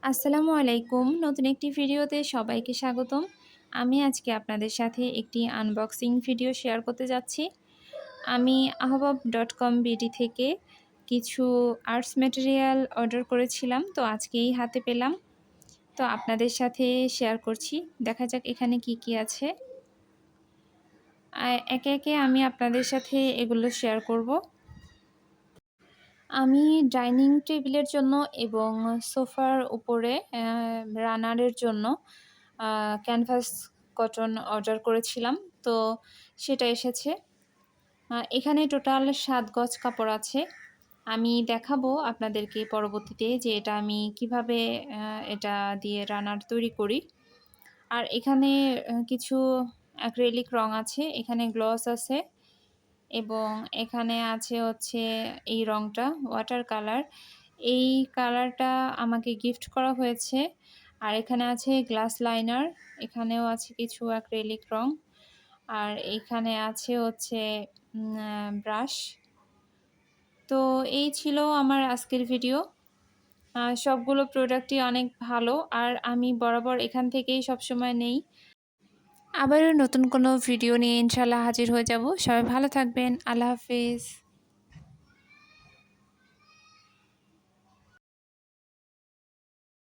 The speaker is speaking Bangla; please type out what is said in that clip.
আসসালামু আলাইকুম। নতুন একটি ভিডিওতে সবাইকে স্বাগতম। আমি আজকে আপনাদের সাথে একটি আনবক্সিং ভিডিও শেয়ার করতে যাচ্ছি। আমি ahbab.com.bd থেকে কিছু আর্টস ম্যাটেরিয়াল অর্ডার করেছিলাম। তো আজকেই হাতে পেলাম। তো আপনাদের সাথে শেয়ার করছি। দেখা যাক এখানে কি আছে। একে, একে আমি আপনাদের সাথে এগুলো শেয়ার করব। আমি ডাইনিং টেবিলের জন্য এবং সোফার উপরে রানারের জন্য ক্যানভাস কটন অর্ডার করেছিলাম। তো সেটা এসেছে। এখানে টোটাল ৭ গজ কাপড় আছে। আমি দেখাবো আপনাদেরকে পরবর্তীতে যে এটা আমি কিভাবে এটা দিয়ে রানার তৈরি করি। আর এখানে কিছু অ্যাক্রিলিক রং আছে, এখানে গ্লস আছে এবং এখানে আছে হচ্ছে এই রংটা ওয়াটার কালার। এই কালারটা আমাকে গিফট করা হয়েছে। আর এখানে আছে গ্লাস লাইনার, এখানেও আছে কিছু অ্যাক্রিলিক রং। আর এখানে আছে হচ্ছে ব্রাশ। তো এই ছিল আমার আজকের ভিডিও। সবগুলো প্রোডাক্টই অনেক ভালো আর আমি বরাবর এখান থেকেই সবসময় নেই। আবারও নতুন কোনো ভিডিও নিয়ে ইনশাআল্লাহ হাজির হয়ে যাব। সবাই ভালো থাকবেন। আল্লাহ হাফেজ।